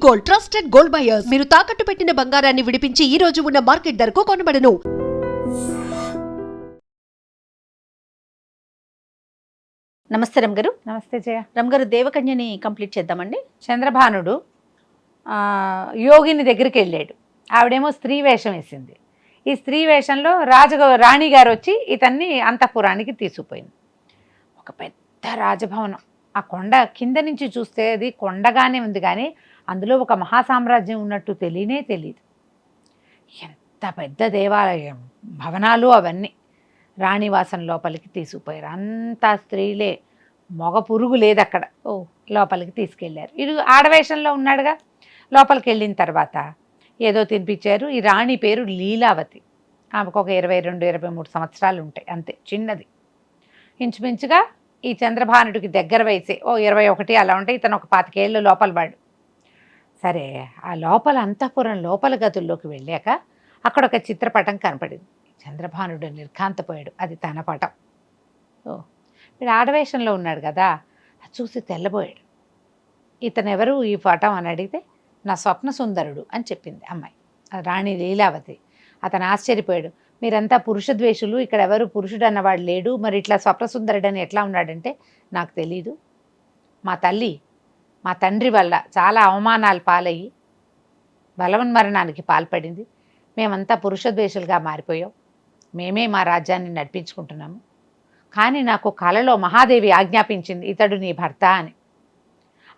Gold, trusted gold buyers. మీరు తాకట్టు పెట్టిన బంగారాన్ని విడిపించి ఈ రోజు ఉన్న మార్కెట్ ధరకు కొనబడను. నమస్తే రమ్గారు. నమస్తే జయ. రమ్గారు, దేవకన్యని కంప్లీట్ చేద్దామండి. చంద్రభానుడు యోగిని దగ్గరికి వెళ్ళాడు. ఆవిడేమో స్త్రీ వేషం వేసింది. ఈ స్త్రీ వేషంలో రాణి గారు వచ్చి ఇతన్ని అంతఃపురానికి తీసుకుపోయింది. ఒక పెద్ద రాజభవనం. ఆ కొండ కింద నుంచి చూస్తే అది కొండగానే ఉంది, కానీ అందులో ఒక మహాసామ్రాజ్యం ఉన్నట్టు తెలియదు. ఎంత పెద్ద దేవాలయం, భవనాలు అవన్నీ. రాణివాసం లోపలికి తీసుకుపోయారు. అంతా స్త్రీలే, మగ పురుగు లేదు అక్కడ. లోపలికి తీసుకెళ్ళారు. ఇది ఆడవేషంలో ఉన్నాడుగా. లోపలికి వెళ్ళిన తర్వాత ఏదో తినిపించారు. ఈ రాణి పేరు లీలావతి. ఆమెకు ఒక 22-23 సంవత్సరాలు ఉంటాయి, అంతే, చిన్నది. ఇంచుమించుగా ఈ చంద్రభానుడికి దగ్గర వయసే 21 అలా ఉంటాయి. ఇతను ఒక 25 ఏళ్ళు లోపల వాడు. సరే, ఆ లోపల అంతఃపురం లోపల గదుల్లోకి వెళ్ళాక అక్కడ ఒక చిత్రపటం కనపడింది. చంద్రభానుడు నిర్ఘాంతపోయాడు. అది తన పటం. వీడు ఆడవేషంలో ఉన్నాడు కదా, అది చూసి తెల్లబోయాడు. ఇతను ఎవరు ఈ పటం అని అడిగితే, నా స్వప్న సుందరుడు అని చెప్పింది అమ్మాయి, రాణి లీలావతి. అతను ఆశ్చర్యపోయాడు. మీరంతా పురుషద్వేషులు, ఇక్కడ ఎవరు పురుషుడు అన్నవాడు లేడు, మరి ఇట్లా స్వప్నసుందరుడని ఎట్లా ఉన్నాడంటే, నాకు తెలీదు. మా తండ్రి వల్ల చాలా అవమానాలు పాలయ్యి బలవన్మరణానికి పాల్పడింది. మేమంతా పురుషద్వేషులుగా మారిపోయాం. మేమే మా రాజ్యాన్ని నడిపించుకుంటున్నాము. కానీ నాకు కలలో మహాదేవి ఆజ్ఞాపించింది, ఇతడు నీ భర్త అని.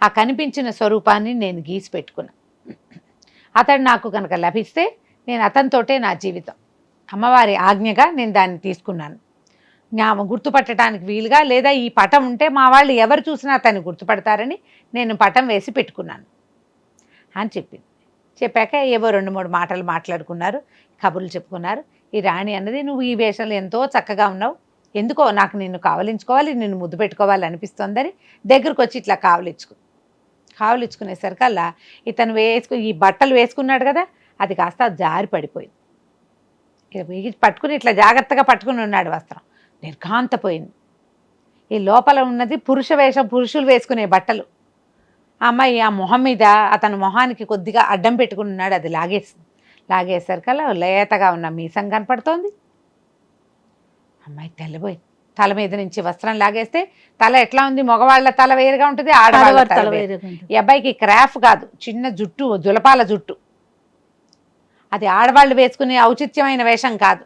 ఆ కనిపించిన స్వరూపాన్ని నేను గీసి పెట్టుకున్నా. అతడు నాకు కనుక లభిస్తే నేను అతనితోటే నా జీవితం. అమ్మవారి ఆజ్ఞగా నేను దాన్ని తీసుకున్నాను. గుర్తుపట్టడానికి వీలుగా, లేదా ఈ పటం ఉంటే మా వాళ్ళు ఎవరు చూసినా అతన్ని గుర్తుపడతారని నేను పటం వేసి పెట్టుకున్నాను అని చెప్పింది. చెప్పాక ఏవో 2-3 మాటలు మాట్లాడుకున్నారు, కబుర్లు చెప్పుకున్నారు. ఈ రాణి అన్నది, నువ్వు ఈ వేషంలో ఎంతో చక్కగా ఉన్నావు, ఎందుకో నాకు నిన్ను కావలించుకోవాలి, నిన్ను ముద్దు పెట్టుకోవాలి అనిపిస్తోందని దగ్గరకు వచ్చి ఇట్లా కావలించుకునేసరికల్లా ఇతను ఈ బట్టలు వేసుకున్నాడు కదా, అది కాస్త జారి పడిపోయింది. పట్టుకుని ఇట్లా జాగ్రత్తగా పట్టుకుని ఉన్నాడు వస్త్రం. నిర్ఘాంతపోయింది. ఈ లోపల ఉన్నది పురుష వేషం, పురుషులు వేసుకునే బట్టలు. ఆ అమ్మాయి ఆ మొహం మీద అతను మొహానికి కొద్దిగా అడ్డం పెట్టుకుని ఉన్నాడు. అది లాగేసరికల్లా లేతగా ఉన్న మీసం కనపడుతోంది. అమ్మాయి తెల్లబోయింది. తల మీద నుంచి వస్త్రం లాగేస్తే తల ఎట్లా ఉంది, మగవాళ్ళ తల వేరుగా ఉంటుంది, ఆడవాళ్ళ తల వేరుగా. ఈ అబ్బాయికి క్రాఫ్ కాదు, చిన్న జుట్టు, జులపాల జుట్టు. అది ఆడవాళ్ళు వేసుకునే ఔచిత్యమైన వేషం కాదు.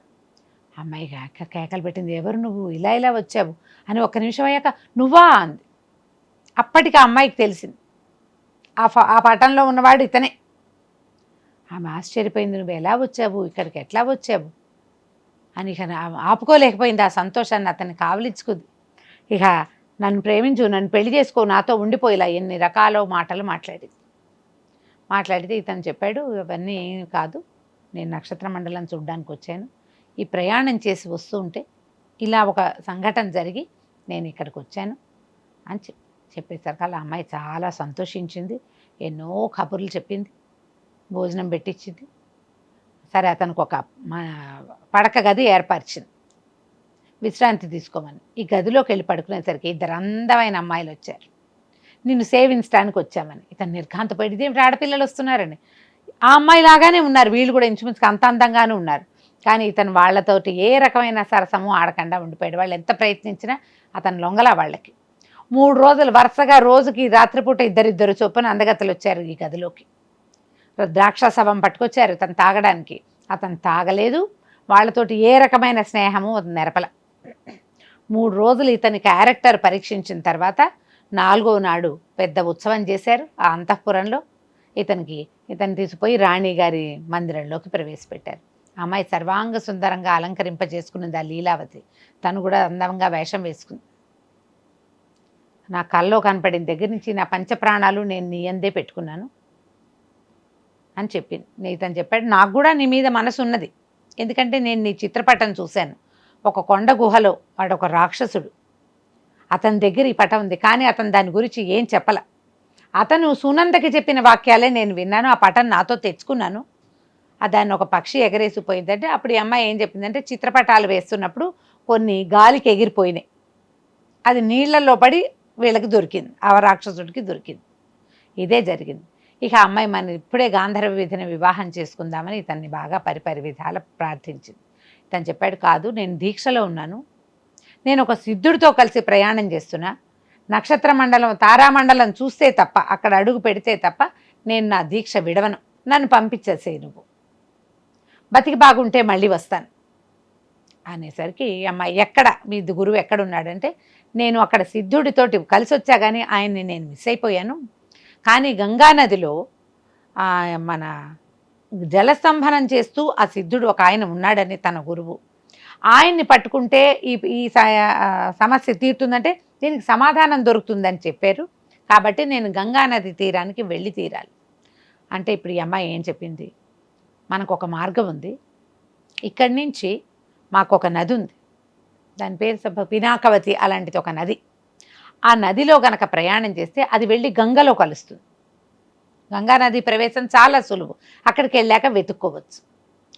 అమ్మాయి కేకలు పెట్టింది, ఎవరు నువ్వు, ఇలా వచ్చావు అని. ఒక్క నిమిషం అయ్యాక, నువ్వా అంది. అప్పటికి ఆ అమ్మాయికి తెలిసింది ఆ పటంలో ఉన్నవాడు ఇతనే. ఆమె ఆశ్చర్యపోయింది, నువ్వు ఎలా వచ్చావు, ఇక్కడికి ఎట్లా వచ్చావు అని. ఇక ఆపుకోలేకపోయింది ఆ సంతోషాన్ని. అతన్ని కావలించుకుంది. ఇక నన్ను ప్రేమించు, నన్ను పెళ్లి చేసుకో, నాతో ఉండిపోయిలా ఎన్ని రకాల మాటలు మాట్లాడితే ఇతను చెప్పాడు, ఇవన్నీ కాదు, నేను నక్షత్ర మండలం చూడ్డానికి వచ్చాను. ఈ ప్రయాణం చేసి వస్తూ ఉంటే ఇలా ఒక సంఘటన జరిగి నేను ఇక్కడికి వచ్చాను అని చెప్పేసరికి అలా అమ్మాయి చాలా సంతోషించింది. ఎన్నో కబుర్లు చెప్పింది, భోజనం పెట్టించింది. సరే, అతనికి ఒక పడక గది ఏర్పరిచింది, విశ్రాంతి తీసుకోమని. ఈ గదిలోకి వెళ్ళి పడుకునేసరికి 2 అందమైన అమ్మాయిలు వచ్చారు. నిన్ను సేవించడానికి వచ్చామని. ఇతను నిర్ఘాంతపోయి, ఇదేమిటి ఆడపిల్లలు వస్తున్నారని. ఆ అమ్మాయి లాగానే ఉన్నారు వీళ్ళు కూడా, ఇంచుమించుకు అంత అందంగానే ఉన్నారు. కానీ ఇతను వాళ్ళతోటి ఏ రకమైన సరసము ఆడకుండా ఉండిపోయాడు. వాళ్ళు ఎంత ప్రయత్నించినా అతను లొంగలా వాళ్ళకి. 3 రోజులు వరుసగా రోజుకి రాత్రిపూట ఇద్దరిద్దరు చొప్పున అందగత్తలు వచ్చారు ఈ గదిలోకి. ద్రాక్షాసవం పట్టుకొచ్చారు ఇతను తాగడానికి. అతను తాగలేదు. వాళ్ళతోటి ఏ రకమైన స్నేహము నెరపల. 3 రోజులు ఇతని క్యారెక్టర్ పరీక్షించిన తర్వాత 4వ నాడు పెద్ద ఉత్సవం చేశారు ఆ అంతఃపురంలో. ఇతన్ని తీసుకుపోయి రాణిగారి మందిరంలోకి ప్రవేశపెట్టారు. అమ్మాయి సర్వాంగ సుందరంగా అలంకరింపజేసుకున్నది ఆ లీలావతి. తను కూడా అందంగా వేషం వేసుకుంది. నా కల్లో కనపడిన దగ్గర నుంచి నా పంచప్రాణాలు నేను నీ అందే పెట్టుకున్నాను అని చెప్పింది. ఇతను చెప్పాడు, నాకు కూడా నీ మీద మనసు ఉన్నది, ఎందుకంటే నేను నీ చిత్రపటం చూశాను. ఒక కొండ గుహలో వాడొక రాక్షసుడు, అతని దగ్గర ఈ పటం ఉంది, కానీ అతను దాని గురించి ఏం చెప్పల. అతను సునందకి చెప్పిన వాక్యాలే నేను విన్నాను. ఆ పటం నాతో తెచ్చుకున్నాను. దాన్ని ఒక పక్షి ఎగరేసిపోయిందంటే అప్పుడు ఈ అమ్మాయి ఏం చెప్పిందంటే, చిత్రపటాలు వేస్తున్నప్పుడు కొన్ని గాలికి ఎగిరిపోయినాయి, అది నీళ్లలో పడి వీళ్ళకి దొరికింది, ఆ రాక్షసుడికి దొరికింది. ఇదే జరిగింది. ఇక అమ్మాయి మన ఇప్పుడే గాంధర్వ విధిని వివాహం చేసుకుందామని ఇతన్ని బాగా పరిపరి విధాల ప్రార్థించింది. ఇతను చెప్పాడు, కాదు, నేను దీక్షలో ఉన్నాను, నేను ఒక సిద్ధుడితో కలిసి ప్రయాణం చేస్తున్నా, నక్షత్ర మండలం తారామండలం చూస్తే తప్ప, అక్కడ అడుగు పెడితే తప్ప నేను నా దీక్ష విడవను, నన్ను పంపించేసేయి, నువ్వు బతికి బాగుంటే మళ్ళీ వస్తాను అనేసరికి అమ్మాయి, ఎక్కడ మీ గురువు ఎక్కడున్నాడంటే, నేను అక్కడ సిద్ధుడితోటి కలిసి వచ్చా కానీ ఆయన్ని నేను మిస్ అయిపోయాను, కానీ గంగానదిలో మన జలస్తంభనం చేస్తూ ఆ సిద్ధుడు ఒక ఆయన ఉన్నాడని తన గురువు, ఆయన్ని పట్టుకుంటే ఈ సమస్య తీరుతుందంటే దీనికి సమాధానం దొరుకుతుందని చెప్పారు, కాబట్టి నేను గంగానది తీరానికి వెళ్ళి తీరాలి అంటే. ఇప్పుడు ఈ అమ్మాయి ఏం చెప్పింది, మనకు ఒక మార్గం ఉంది, ఇక్కడి నుంచి మాకు ఒక నది ఉంది, దాని పేరు పినాకవతి, అలాంటిది ఒక నది, ఆ నదిలో గనక ప్రయాణం చేస్తే అది వెళ్ళి గంగలో కలుస్తుంది, గంగా నది ప్రవేశం చాలా సులువు, అక్కడికి వెళ్ళాక వెతుక్కోవచ్చు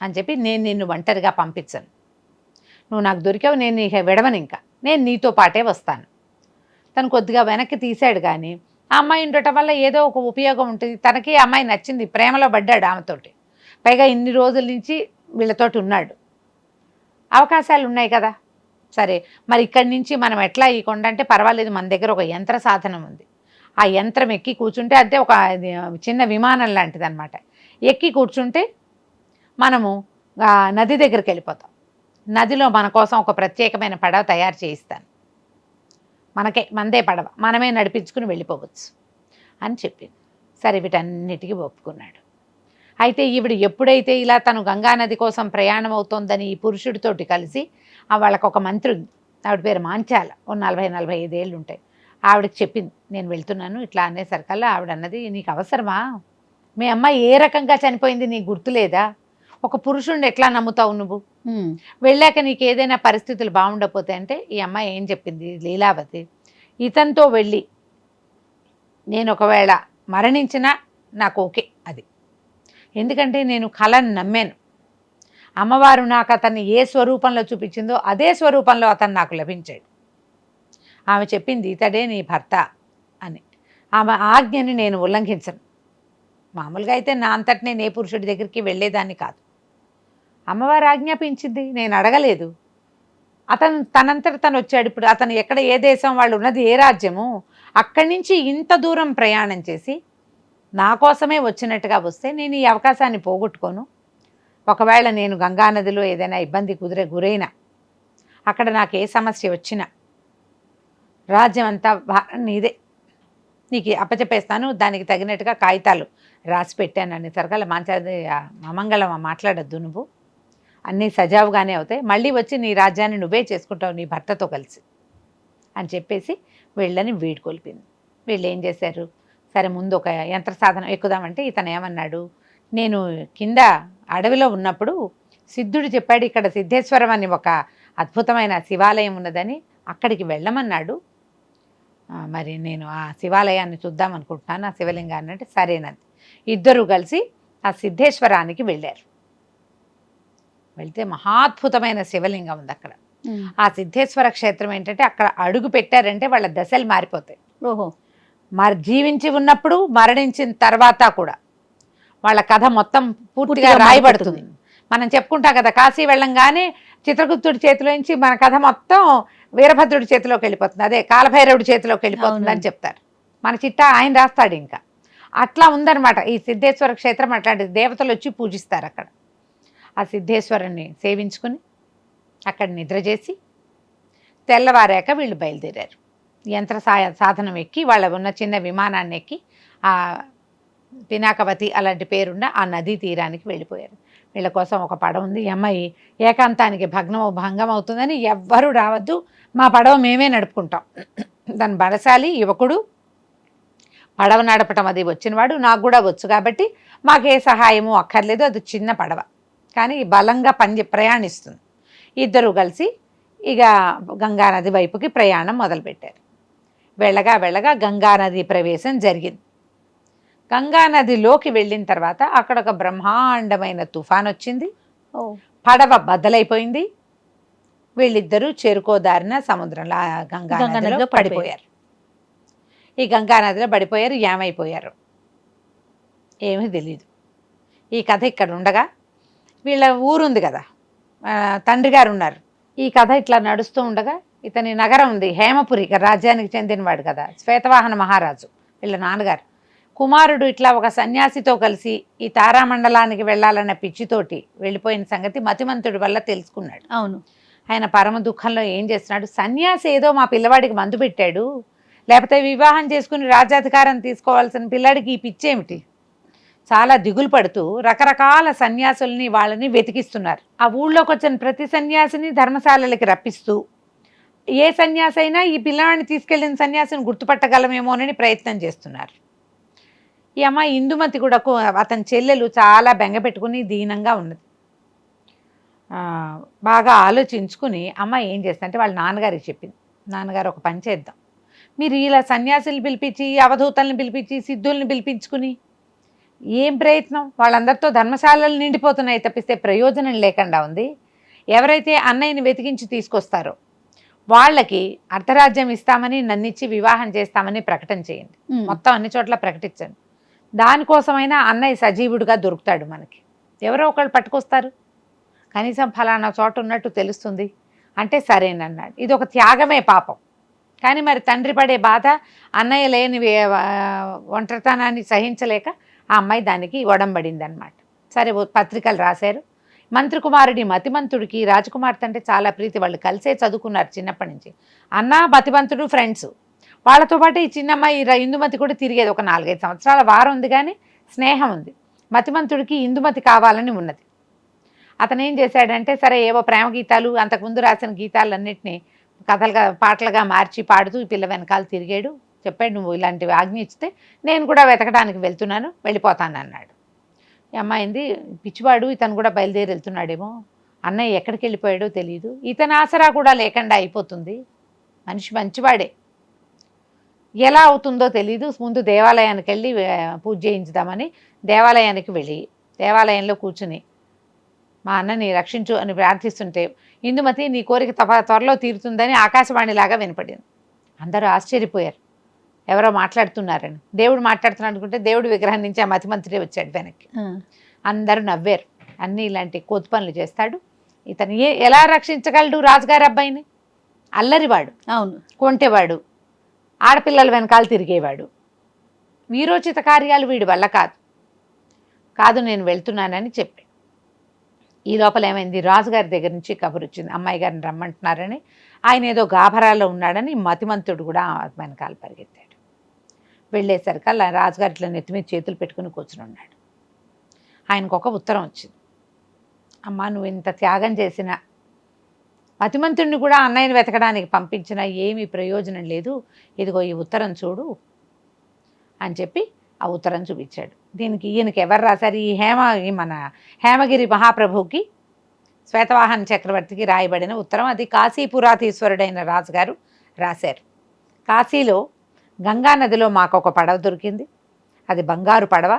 అని చెప్పి, నేను నిన్ను ఒంటరిగా పంపించను, నువ్వు నాకు దొరికావు, నేను ఇక విడవను, ఇంకా నేను నీతో పాటే వస్తాను. తను కొద్దిగా వెనక్కి తీశాడు, కానీ ఆ అమ్మాయి ఉండటం వల్ల ఏదో ఒక ఉపయోగం ఉంటుంది, తనకి అమ్మాయి నచ్చింది, ప్రేమలో పడ్డాడు ఆమెతోటి, పైగా ఇన్ని రోజుల నుంచి వీళ్ళతోటి ఉన్నాడు, అవకాశాలు ఉన్నాయి కదా. సరే, మరి ఇక్కడి నుంచి మనం ఎట్లా ఈ కొండ అంటే పర్వాలేదు, మన దగ్గర ఒక యంత్ర సాధనం ఉంది, ఆ యంత్రం ఎక్కి కూర్చుంటే, అంటే ఒక చిన్న విమానం లాంటిది అనమాట, ఎక్కి కూర్చుంటే మనము నది దగ్గరికి వెళ్ళిపోతాం, నదిలో మన కోసం ఒక ప్రత్యేకమైన పడవ తయారు చేయిస్తాను, మనదే పడవ, మనమే నడిపించుకుని వెళ్ళిపోవచ్చు అని చెప్పింది. సరే, వీటన్నిటికీ ఒప్పుకున్నాడు. అయితే ఈవిడ ఎప్పుడైతే ఇలా తను గంగానది కోసం ప్రయాణం అవుతోందని ఈ పురుషుడితోటి కలిసి, వాళ్ళకు ఒక మంత్రి ఉంది, ఆవిడ పేరు మాంచాల, ఓ 40-45 ఏళ్ళు ఉంటాయి, ఆవిడకి చెప్పింది, నేను వెళ్తున్నాను ఇట్లా అనేసరికల్లా ఆవిడ అన్నది, నీకు అవసరమా, మీ అమ్మాయి ఏ రకంగా చనిపోయింది నీకు గుర్తులేదా, ఒక పురుషుడిని ఎట్లా నమ్ముతావు నువ్వు, వెళ్ళాక నీకు ఏదైనా పరిస్థితులు బాగుండకపోతే అంటే. ఈ అమ్మాయి ఏం చెప్పింది, లీలావతి, ఇతనితో వెళ్ళి నేను ఒకవేళ మరణించినా నాకు ఓకే, అది ఎందుకంటే నేను కళను నమ్మాను, అమ్మవారు నాకు అతన్ని ఏ స్వరూపంలో చూపించిందో అదే స్వరూపంలో అతను నాకు లభించాడు. ఆమె చెప్పింది, ఇతడే నీ భర్త అని. ఆమె ఆజ్ఞని నేను ఉల్లంఘించను, మామూలుగా అయితే నా అంతటి నేను ఏ పురుషుడి దగ్గరికి వెళ్ళేదాన్ని కాదు, అమ్మవారు ఆజ్ఞాపించింది, నేను అడగలేదు, అతను తనంతట తను వచ్చాడు. ఇప్పుడు అతను ఎక్కడ, ఏ దేశం, వాళ్ళు ఉన్నది ఏ రాజ్యము, అక్కడి నుంచి ఇంత దూరం ప్రయాణం చేసి నా కోసమే వచ్చినట్టుగా వస్తే నేను ఈ అవకాశాన్ని పోగొట్టుకోను. ఒకవేళ నేను గంగానదిలో ఏదైనా ఇబ్బంది గురైనా, అక్కడ నాకు ఏ సమస్య వచ్చినా రాజ్యం అంతా నీదే, నీకు అప్పచెప్పేస్తాను, దానికి తగినట్టుగా కాగితాలు రాసి పెట్టాను అనేసరికల మాంచాది, అమంగళం మాట్లాడద్దు, నువ్వు అన్నీ సజావుగానే అవుతాయి, మళ్ళీ వచ్చి నీ రాజ్యాన్ని నువ్వే చేసుకుంటావు నీ భర్తతో కలిసి అని చెప్పేసి వీళ్ళని వీడుకొల్పింది. వీళ్ళు ఏం చేశారు, సరే ముందు ఒక యంత్ర సాధనం ఎక్కుదామంటే ఇతను ఏమన్నాడు, నేను కింద అడవిలో ఉన్నప్పుడు సిద్ధుడు చెప్పాడు, ఇక్కడ సిద్ధేశ్వరం అని ఒక అద్భుతమైన శివాలయం ఉన్నదని, అక్కడికి వెళ్ళమన్నాడు, మరి నేను ఆ శివాలయాన్ని చూద్దాం అనుకుంటున్నాను, ఆ శివలింగాన్ని అంటే సరేనంది. ఇద్దరు కలిసి ఆ సిద్ధేశ్వరానికి వెళ్ళారు. వెళ్తే మహాద్భుతమైన శివలింగం ఉంది అక్కడ. ఆ సిద్ధేశ్వర క్షేత్రం ఏంటంటే, అక్కడ అడుగు పెట్టారంటే వాళ్ళ దశలు మారిపోతాయి. ఓహో, మరి జీవించి ఉన్నప్పుడు, మరణించిన తర్వాత కూడా వాళ్ళ కథ మొత్తం పూర్తిగా రాయబడుతుంది. మనం చెప్పుకుంటాం కదా, కాశీ వెళ్ళంగానే చిత్రగుప్తుడి చేతిలో నుంచి మన కథ మొత్తం వీరభద్రుడి చేతిలోకి వెళ్ళిపోతుంది, అదే కాలభైరవుడి చేతిలోకి వెళ్ళిపోతుంది అని చెప్తారు. మన చిట్టా ఆయన రాస్తాడు. ఇంకా అట్లా ఉందన్నమాట ఈ సిద్ధేశ్వర క్షేత్రం. అట్లాంటి దేవతలు వచ్చి పూజిస్తారు అక్కడ. ఆ సిద్ధేశ్వరుని సేవించుకుని అక్కడ నిద్ర చేసి తెల్లవారాక వీళ్ళు బయలుదేరారు. యంత్ర సాధనం ఎక్కి, వాళ్ళ ఉన్న చిన్న విమానాన్ని ఎక్కి ఆ పినాకవతి అలాంటి పేరున్న ఆ నదీ తీరానికి వెళ్ళిపోయారు. వీళ్ళ కోసం ఒక పడవ ఉంది. ఈ అమ్మాయి ఏకాంతానికి భంగం అవుతుందని, ఎవ్వరూ రావద్దు, మా పడవ మేమే నడుపుకుంటాం. దాని బలశాలి యువకుడు, పడవ నడపటం అది వచ్చినవాడు, నాకు కూడా వచ్చు కాబట్టి మాకే సహాయము అక్కర్లేదు, అది చిన్న పడవ కానీ బలంగా ప్రయాణిస్తుంది. ఇద్దరు కలిసి ఇక గంగానది వైపుకి ప్రయాణం మొదలుపెట్టారు. వెళ్ళగా వెళ్ళగా గంగానది ప్రవేశం జరిగింది. గంగానదిలోకి వెళ్ళిన తర్వాత అక్కడ ఒక బ్రహ్మాండమైన తుఫాన్ వచ్చింది. పడవ బద్దలైపోయింది. వీళ్ళిద్దరూ చేరుకోదారిన సముద్రంలో గంగానదిలో పడిపోయారు. ఈ గంగానదిలో పడిపోయారు, ఏమైపోయారు. ఏమీ తెలియదు. ఈ కథ ఇక్కడ ఉండగా వీళ్ళ ఊరుంది కదా, తండ్రి గారు ఉన్నారు. ఈ కథ ఇట్లా నడుస్తూ ఉండగా ఇతని నగరం ఉంది హేమపురి, రాజ్యానికి చెందినవాడు కదా, శ్వేతవాహన మహారాజు వీళ్ళ నాన్నగారు. కుమారుడు ఇట్లా ఒక సన్యాసితో కలిసి ఈ తారామండలానికి వెళ్ళాలన్న పిచ్చితోటి వెళ్ళిపోయిన సంగతి మతిమంతుడి వల్ల తెలుసుకున్నాడు. అవును. ఆయన పరమ దుఃఖంలో ఏం చేస్తున్నాడు, సన్యాసి ఏదో మా పిల్లవాడికి మందు పెట్టాడు, లేకపోతే వివాహం చేసుకుని రాజ్యాధికారం తీసుకోవాల్సిన పిల్లాడికి ఈ పిచ్చేమిటి, చాలా దిగులు పడుతూ రకరకాల సన్యాసుల్ని వాళ్ళని వెతికిస్తున్నారు. ఆ ఊళ్ళోకి వచ్చిన ప్రతి సన్యాసిని ధర్మశాలలకి రప్పిస్తూ ఏ సన్యాసి అయినా ఈ పిల్లవాడిని తీసుకెళ్లిన సన్యాసిని గుర్తుపట్టగలమేమోనని ప్రయత్నం చేస్తున్నారు. ఈ అమ్మాయి ఇందుమతి కూడా అతని చెల్లెలు చాలా బెంగ పెట్టుకుని దీనంగా ఉన్నది. బాగా ఆలోచించుకుని అమ్మాయి ఏం చేస్తుందంటే వాళ్ళ నాన్నగారికి చెప్పింది, నాన్నగారు ఒక పని చేద్దాం, మీరు ఇలా సన్యాసుల్ని పిలిపించి అవధూతల్ని పిలిపించి సిద్ధుల్ని పిలిపించుకుని ఏం ప్రయత్నం, వాళ్ళందరితో ధర్మశాలలు నిండిపోతున్నాయి తప్పిస్తే ప్రయోజనం లేకుండా ఉంది. ఎవరైతే అన్నయ్యని వెతికించి తీసుకొస్తారో వాళ్ళకి అర్ధరాజ్యం ఇస్తామని నన్నిచ్చి వివాహం చేస్తామని ప్రకటన చేయండి, మొత్తం అన్ని చోట్ల ప్రకటించండి. దానికోసమైనా అన్నయ్య సజీవుడిగా దొరుకుతాడు మనకి, ఎవరో ఒకళ్ళు పట్టుకొస్తారు, కనీసం ఫలానా చోట ఉన్నట్టు తెలుస్తుంది అంటే సరేనన్నాడు. ఇది ఒక త్యాగమే పాపం, కానీ మరి తండ్రి పడే బాధ, అన్నయ్య లేని ఒంటరితనాన్ని సహించలేక ఆ అమ్మాయి దానికి ఒడంబడింది అనమాట. సరే పత్రికలు రాశారు. మంత్రి కుమారుడి మతిమంతుడికి రాజకుమార్తె అంటే చాలా ప్రీతి, వాళ్ళు కలిసే చదువుకున్నారు చిన్నప్పటి నుంచి. అన్న మతిమంతుడు ఫ్రెండ్స్, వాళ్ళతో పాటు ఈ చిన్నమ్మాయి ఇందుమతి కూడా తిరిగేది. ఒక 4-5 సంవత్సరాల వారం ఉంది కానీ స్నేహం ఉంది. మతిమంతుడికి ఇందుమతి కావాలని ఉన్నది. అతను ఏం చేశాడంటే సరే ఏవో ప్రేమ గీతాలు అంతకుముందు రాసిన గీతాలన్నింటినీ కథలుగా పాటలుగా మార్చి పాడుతూ ఈ పిల్ల వెనకాల తిరిగాడు. చెప్పాడు, నువ్వు ఇలాంటివి ఆజ్ఞ ఇస్తే నేను కూడా వెతకడానికి వెళ్తున్నాను, వెళ్ళిపోతాను అన్నాడు. ఈ అమ్మాయింది పిచ్చివాడు, ఇతను కూడా బయలుదేరి వెళ్తున్నాడేమో, అన్నయ్య ఎక్కడికి వెళ్ళిపోయాడో తెలియదు, ఇతని ఆసరా కూడా లేకుండా అయిపోతుంది, మనిషి మంచివాడే, ఎలా అవుతుందో తెలీదు, ముందు దేవాలయానికి వెళ్ళి పూజ చేయించుదామని దేవాలయానికి వెళ్ళి దేవాలయంలో కూర్చుని మా అన్నని రక్షించు అని ప్రార్థిస్తుంటే ఇందుమతి నీ కోరిక త్వరలో తీరుతుందని ఆకాశవాణిలాగా వినపడింది. అందరూ ఆశ్చర్యపోయారు, ఎవరో మాట్లాడుతున్నారని. దేవుడు మాట్లాడుతున్నాడు అనుకుంటే దేవుడి విగ్రహం నుంచి ఆ మతిమంతుడే వచ్చాడు వెనక్కి. అందరూ నవ్వారు. అన్నీ ఇలాంటి కోతి పనులు చేస్తాడు ఇతను, ఎలా రక్షించగలడు రాజుగారి అబ్బాయిని? అల్లరివాడు, అవును, కొంటేవాడు, ఆడపిల్లల వెనకాల తిరిగేవాడు, వీరోచిత కార్యాలు వీడి వల్ల కాదు నేను వెళ్తున్నానని చెప్పాడు. ఈ లోపల ఏమైంది, రాజుగారి దగ్గర నుంచి కబురు వచ్చింది, అమ్మాయి గారిని రమ్మంటున్నారని. ఆయన ఏదో గాభరాలో ఉన్నాడని మతిమంతుడు కూడా వెనకాల పరిగెత్తాడు. వెళ్ళేసరికల్లా రాజుగారి ఇట్లా నెత్తి మీద చేతులు పెట్టుకుని కూర్చుని ఉన్నాడు. ఆయనకు ఒక ఉత్తరం వచ్చింది, అమ్మ నువ్వు ఇంత త్యాగం చేసిన, మతిమంతుడిని కూడా అన్నయ్యని వెతకడానికి పంపించినా ఏమీ ప్రయోజనం లేదు, ఇదిగో ఈ ఉత్తరం చూడు అని చెప్పి ఆ ఉత్తరం చూపించాడు. దీనికి ఈయనకి ఎవరు రాశారు, ఈ మన హేమగిరి మహాప్రభువుకి శ్వేతవాహన చక్రవర్తికి రాయబడిన ఉత్తరం. అది కాశీపురాధీశ్వరుడైన రాజుగారు రాశారు. కాశీలో గంగానదిలో మాకు ఒక పడవ దొరికింది, అది బంగారు పడవ,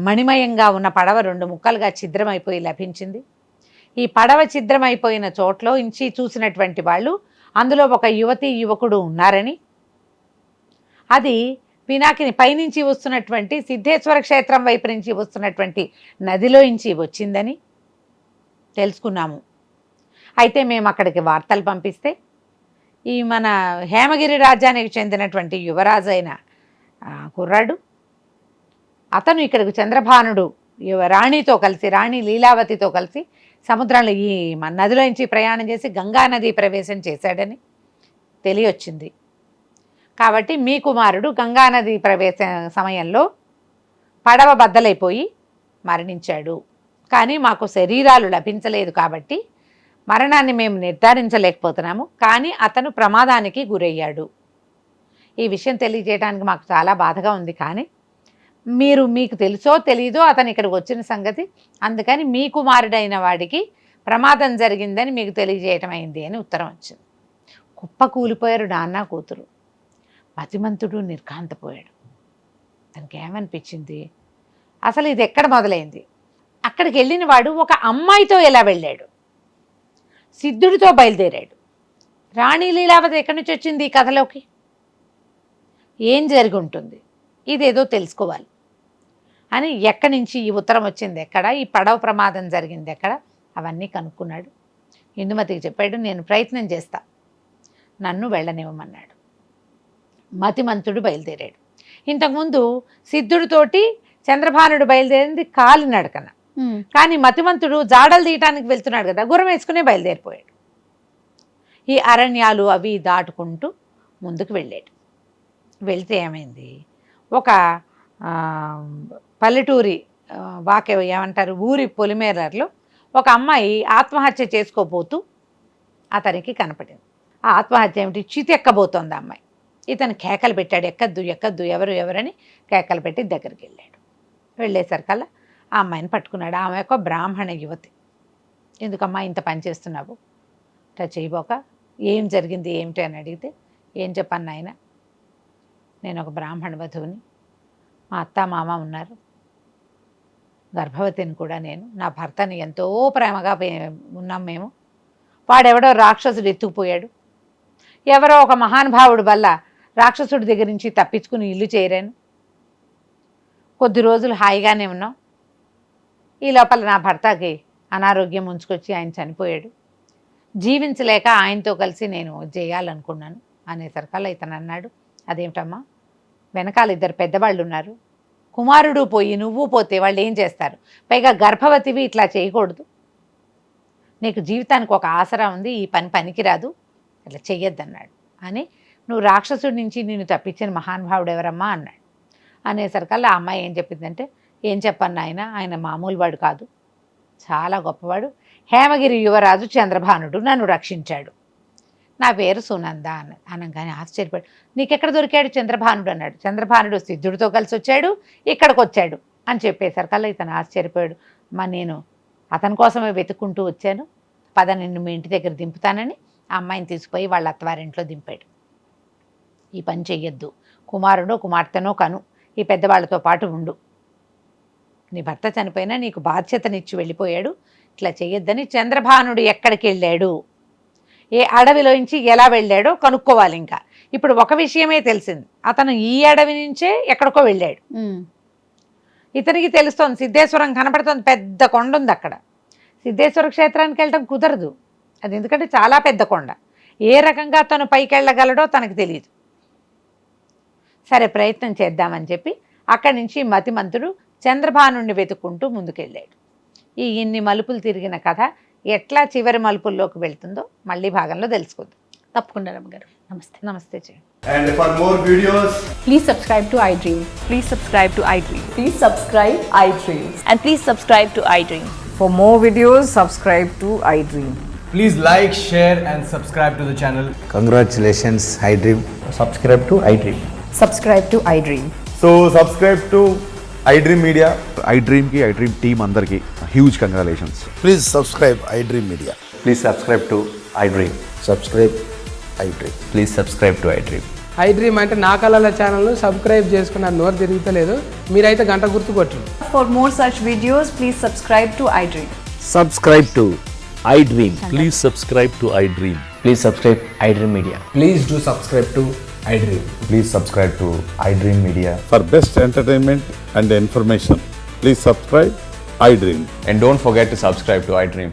మణిమయంగా ఉన్న పడవ 2 ముక్కలుగా ఛిద్రమైపోయి లభించింది. ఈ పడవ ఛిద్రమైపోయిన చోట్లో ఇంచి చూసినటువంటి వాళ్ళు అందులో ఒక యువకుడు ఉన్నారని, అది పినాకిని పైనుంచి వస్తున్నటువంటి సిద్ధేశ్వర క్షేత్రం వైపు నుంచి వస్తున్నటువంటి నదిలో నుంచి వచ్చిందని తెలుసుకున్నాము. అయితే మేము అక్కడికి వార్తలు పంపిస్తే ఈ మన హేమగిరి రాజ్యానికి చెందినటువంటి యువరాజు అయిన కుర్రాడు, అతను ఇక్కడికి చంద్రభానుడు రాణితో కలిసి, రాణి లీలావతితో కలిసి సముద్రంలో ఈ మన నదిలో నుంచి ప్రయాణం చేసి గంగా నది ప్రవేశం చేశాడని తెలియొచ్చింది. కాబట్టి మీ కుమారుడు గంగానది ప్రవేశ సమయంలో పడవ బద్దలైపోయి మరణించాడు, కానీ మాకు శరీరాలు లభించలేదు కాబట్టి మరణాన్ని మేము నిర్ధారించలేకపోతున్నాము, కానీ అతను ప్రమాదానికి గురయ్యాడు. ఈ విషయం తెలియజేయడానికి మాకు చాలా బాధగా ఉంది, కానీ మీకు తెలుసో తెలీదో అతను ఇక్కడికి వచ్చిన సంగతి, అందుకని మీ కుమారుడైన వాడికి ప్రమాదం జరిగిందని మీకు తెలియజేయటం అయింది అని ఉత్తరం వచ్చింది. కుప్ప కూలిపోయారు నాన్న కూతురు. మతిమంతుడు నిర్ఘాంతపోయాడు. తనకి ఏమనిపించింది, అసలు ఇది ఎక్కడ మొదలైంది, అక్కడికి వెళ్ళిన వాడు ఒక అమ్మాయితో ఎలా వెళ్ళాడు, సిద్ధుడితో బయలుదేరాడు, రాణి లీలావతి ఎక్కడి నుంచి వచ్చింది ఈ కథలోకి, ఏం జరిగి ఉంటుంది, ఇదేదో తెలుసుకోవాలి. అని ఎక్కడి నుంచి ఈ ఉత్తరం వచ్చింది ఎక్కడ, ఈ పడవ ప్రమాదం జరిగింది ఎక్కడ, అవన్నీ కనుక్కున్నాడు. ఇందుమతికి చెప్పాడు, నేను ప్రయత్నం చేస్తా, నన్ను వెళ్ళనివ్వమన్నాడు. మతిమంతుడు బయలుదేరాడు. ఇంతకుముందు సిద్ధుడితోటి చంద్రభానుడు బయలుదేరింది కాలినడకన, కానీ మతిమంతుడు జాడలు తీయటానికి వెళ్తున్నాడు కదా, గుర్రం వేసుకునే బయలుదేరిపోయాడు. ఈ అరణ్యాలు అవి దాటుకుంటూ ముందుకు వెళ్ళాడు. వెళ్తే ఏమైంది, ఒక పల్లెటూరి ఏమంటారు ఊరి పొలిమేరలో ఒక అమ్మాయి ఆత్మహత్య చేసుకోబోతూ అతనికి కనపడింది. ఆ ఆత్మహత్య ఏమిటి, చితెక్కబోతోంది అమ్మాయి. ఇతను కేకలు పెట్టాడు, ఎక్కద్దు ఎక్కద్దు, ఎవరని కేకలు పెట్టి దగ్గరికి వెళ్ళాడు. వెళ్ళేసరికల్లా ఆ అమ్మాయిని పట్టుకున్నాడు. ఆమె ఒక బ్రాహ్మణ యువతి. ఎందుకమ్మా ఇంత పని చేస్తున్నావు, ఇట్లా చేయబోక, ఏం జరిగింది ఏమిటి అని అడిగితే, ఏం చెప్పాను నాయన, నేను ఒక బ్రాహ్మణ వధువుని, మా అత్త మామ ఉన్నారు, గర్భవతిని కూడా నేను, నా భర్తని ఎంతో ప్రేమగా ఉన్నాం మేము, వాడెవడో రాక్షసుడు ఎత్తుకుపోయాడు, ఎవరో ఒక మహానుభావుడు వల్ల రాక్షసుడి దగ్గర నుంచి తప్పించుకుని ఇల్లు చేరాను, కొద్ది రోజులు హాయిగానే ఉన్నాం, ఈ లోపల నా భర్తకి అనారోగ్యం ఉంచుకొచ్చి ఆయన చనిపోయాడు, జీవించలేక ఆయనతో కలిసి నేను చేయాలనుకున్నాను అనేసరికల్లా ఇతను అన్నాడు, అదేమిటమ్మా, వెనకాల 2 పెద్దవాళ్ళు ఉన్నారు, కుమారుడు పోయి నువ్వు పోతే వాళ్ళు ఏం చేస్తారు, పైగా గర్భవతివి, ఇట్లా చేయకూడదు, నీకు జీవితానికి ఒక ఆసరా ఉంది, ఈ పని పనికిరాదు, ఇట్లా చెయ్యొద్దన్నాడు. అని నువ్వు రాక్షసుడి నుంచి నిన్ను తప్పించిన మహానుభావుడు ఎవరమ్మా అన్నాడు. అనేసరికల్లా ఆ అమ్మాయి ఏం చెప్పిందంటే, ఏం చెప్పను ఆయన మామూలు వాడు కాదు, చాలా గొప్పవాడు, హేమగిరి యువరాజు చంద్రభానుడు నన్ను రక్షించాడు, నా పేరు సునంద అనగానే ఆశ్చర్యపడు, నీకెక్కడ దొరికాడు చంద్రభానుడు అన్నాడు. చంద్రభానుడు సిద్ధుడితో కలిసి వచ్చాడు, ఇక్కడికి వచ్చాడు అని చెప్పేసరికల్లా ఇతను ఆశ్చర్యపోయాడు. నేను అతని కోసమే వెతుక్కుంటూ వచ్చాను, పద నిన్ను మీ ఇంటి దగ్గర దింపుతానని ఆ అమ్మాయిని తీసుకుపోయి వాళ్ళ అత్తవారింట్లో దింపాడు. ఈ పని చెయ్యొద్దు, కుమారుడో కుమార్తెనో కను, ఈ పెద్దవాళ్ళతో పాటు ఉండు, నీ భర్త చనిపోయినా నీకు బాధ్యతనిచ్చి వెళ్ళిపోయాడు, ఇట్లా చెయ్యొద్దని. చంద్రభానుడు ఎక్కడికి వెళ్ళాడు, ఏ అడవిలోంచి ఎలా వెళ్ళాడో కనుక్కోవాలి. ఇంకా ఇప్పుడు ఒక విషయమే తెలిసింది, అతను ఈ అడవి నుంచే ఎక్కడికో వెళ్ళాడు. ఇతనికి తెలుస్తోంది, సిద్ధేశ్వరం కనపడుతోంది, పెద్ద కొండ ఉంది అక్కడ, సిద్ధేశ్వర క్షేత్రానికి వెళ్ళడం కుదరదు, అది ఎందుకంటే చాలా పెద్ద కొండ, ఏ రకంగా తను పైకి వెళ్ళగలడో తనకు తెలియదు. సరే ప్రయత్నం చేద్దామని చెప్పి అక్కడి నుంచి మతిమంతుడు చంద్రభానుడిని వెతుక్కుంటూ ముందుకెళ్ళాడు. ఇన్ని మలుపులు తిరిగిన కథ ఎట్లా చివరి మలుపుల్లోకి వెళ్తుందో మళ్ళీ భాగంలో తెలుసుకుందాం. తప్పకుండా రమ్మగారు. నమస్తే. నమస్తే చేయండి. And for more videos, Please subscribe to iDream. Please subscribe to iDream. Please subscribe iDream. And please subscribe to iDream. For more videos, subscribe to iDream. please like, share and subscribe to the channel. Congratulations, iDream. subscribe to iDream. Subscribe to iDream. So subscribe to iDream Media. iDream ki iDream team andarki huge congratulations. Please subscribe iDream Media. Please subscribe to iDream. Subscribe iDream. Please subscribe to iDream. iDream అంటే నా కళల channel subscribe చేసుకున్న నోరు తిరుగుతలేదు, మీరైతే గంట గుర్తు కొట్టండి. For more such videos, please subscribe to iDream. Subscribe to iDream. Please subscribe to iDream. Please subscribe iDream Media. Please do subscribe to iDream. Please subscribe to iDream Media. For best entertainment and information, please subscribe iDream. And don't forget to subscribe to iDream.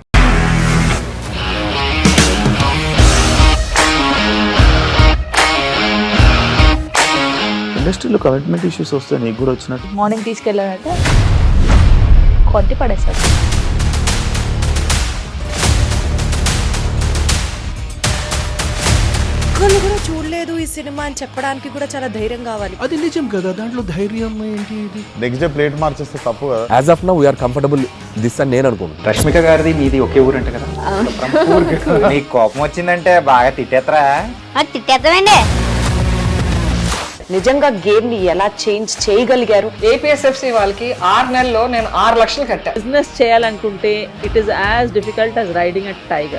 ఇండస్ట్రీలో commitment issues వస్తే నీకు కూడా వచ్చినట్టు morning తీసుకెళ్ళాడంటే కొట్టి పడేశాడు. ఒక్కళ్ళు కూడా చూడలేదు ఈ సినిమా అని చెప్పడానికి కూడా చాలా ధైర్యం కావాలి. అది నిజం కదా, దాంట్లో ధైర్యం ఏంటి? ఇది నెక్స్ట్ డే ప్లేట్ మార్చేస్తే తప్పు కదా. As of now we're comfortable this అని నేను అనుకుంటున్నాను. రష్మిక గారిది మీది ఒకే ఊరు అంట కదా. నీకు కోపం వచ్చిందంటే బాగా తిట్టేత్తరా? తిట్టేద్దామండి. నిజంగా గేమ్ ని ఎలా చేంజ్ చేయగలిగారు? ఏపీఎస్ఎఫ్సి వాళ్ళకి 6 నెలల్లో నేను 6 లక్షలు కట్టా. బిజినెస్ చేయాలనుకుంటే it is as difficult as riding a tiger.